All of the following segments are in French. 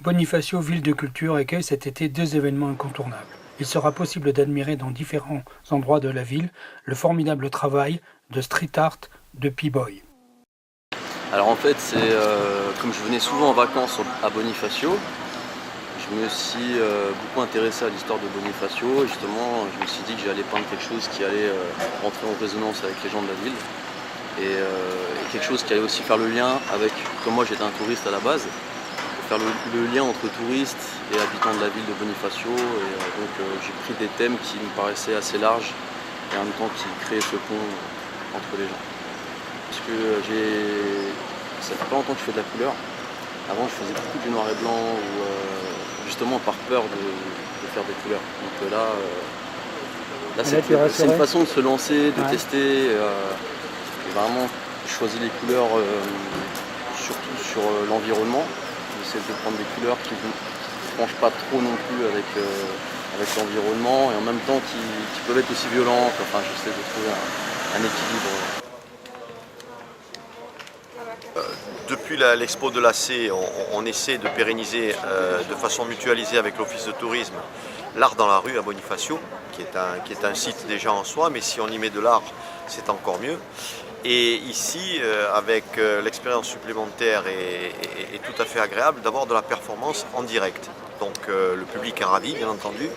Bonifacio, ville de culture, accueille cet été 2 événements incontournables. Il sera possible d'admirer dans différents endroits de la ville le formidable travail de street art de P-Boy. Alors en fait, comme je venais souvent en vacances à Bonifacio, je me suis beaucoup intéressé à l'histoire de Bonifacio et justement je me suis dit que j'allais peindre quelque chose qui allait rentrer en résonance avec les gens de la ville et quelque chose qui allait aussi faire le lien avec, comme moi j'étais un touriste à la base, faire le lien entre touristes et habitants de la ville de Bonifacio et donc j'ai pris des thèmes qui me paraissaient assez larges et en même temps qui créaient ce pont entre les gens. Parce que ça fait pas longtemps que je fais de la couleur. Avant je faisais beaucoup du noir et blanc ou justement par peur de faire des couleurs. Donc là c'est une façon de se lancer, de tester. J'ai vraiment choisi les couleurs surtout sur l'environnement. J'essaie de prendre des couleurs qui ne tranchent pas trop non plus avec l'environnement et en même temps qui peuvent être aussi violentes. Enfin, j'essaie de trouver un équilibre. Depuis l'expo de l'AC, on essaie de pérenniser de façon mutualisée avec l'Office de tourisme l'art dans la rue à Bonifacio, qui est un site déjà en soi, mais si on y met de l'art, c'est encore mieux. Et ici, avec l'expérience supplémentaire est tout à fait agréable d'avoir de la performance en direct. Donc le public est ravi, bien entendu.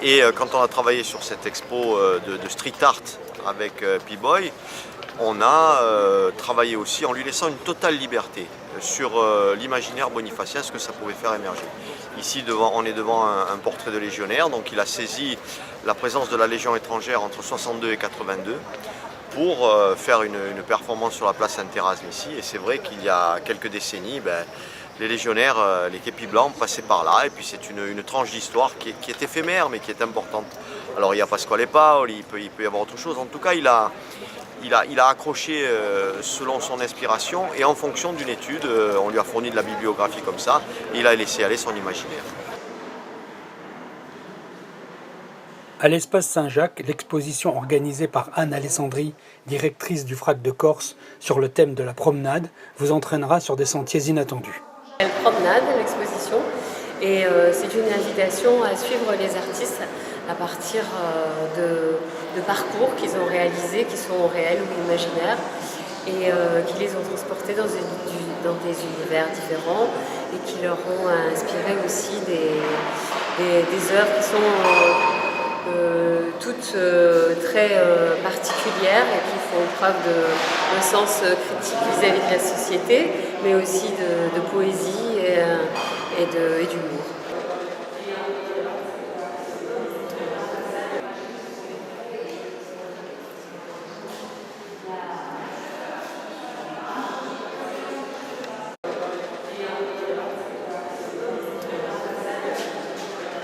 Et quand on a travaillé sur cette expo de street art avec P-Boy, on a travaillé aussi en lui laissant une totale liberté sur l'imaginaire bonifacien, ce que ça pouvait faire émerger. Ici, on est devant un portrait de légionnaire, donc il a saisi la présence de la Légion étrangère entre 62 et 82 pour faire une performance sur la place Saint-Erasme ici. Et c'est vrai qu'il y a quelques décennies, les légionnaires, les képis blancs passaient par là, et puis c'est une tranche d'histoire qui est éphémère, mais qui est importante. Alors il y a Pasquale Paoli, il peut y avoir autre chose. En tout cas, il a accroché selon son inspiration et en fonction d'une étude, on lui a fourni de la bibliographie comme ça, et il a laissé aller son imaginaire. À l'espace Saint-Jacques, l'exposition organisée par Anne Alessandri, directrice du FRAC de Corse, sur le thème de la promenade, vous entraînera sur des sentiers inattendus. Elle promenade, l'exposition, et c'est une invitation à suivre les artistes à partir de parcours qu'ils ont réalisés, qui sont réels ou imaginaires, et qui les ont transportés dans des univers différents et qui leur ont inspiré aussi des œuvres qui sont toutes très particulières et qui font preuve de sens critique vis-à-vis de la société, mais aussi de poésie et d'humour.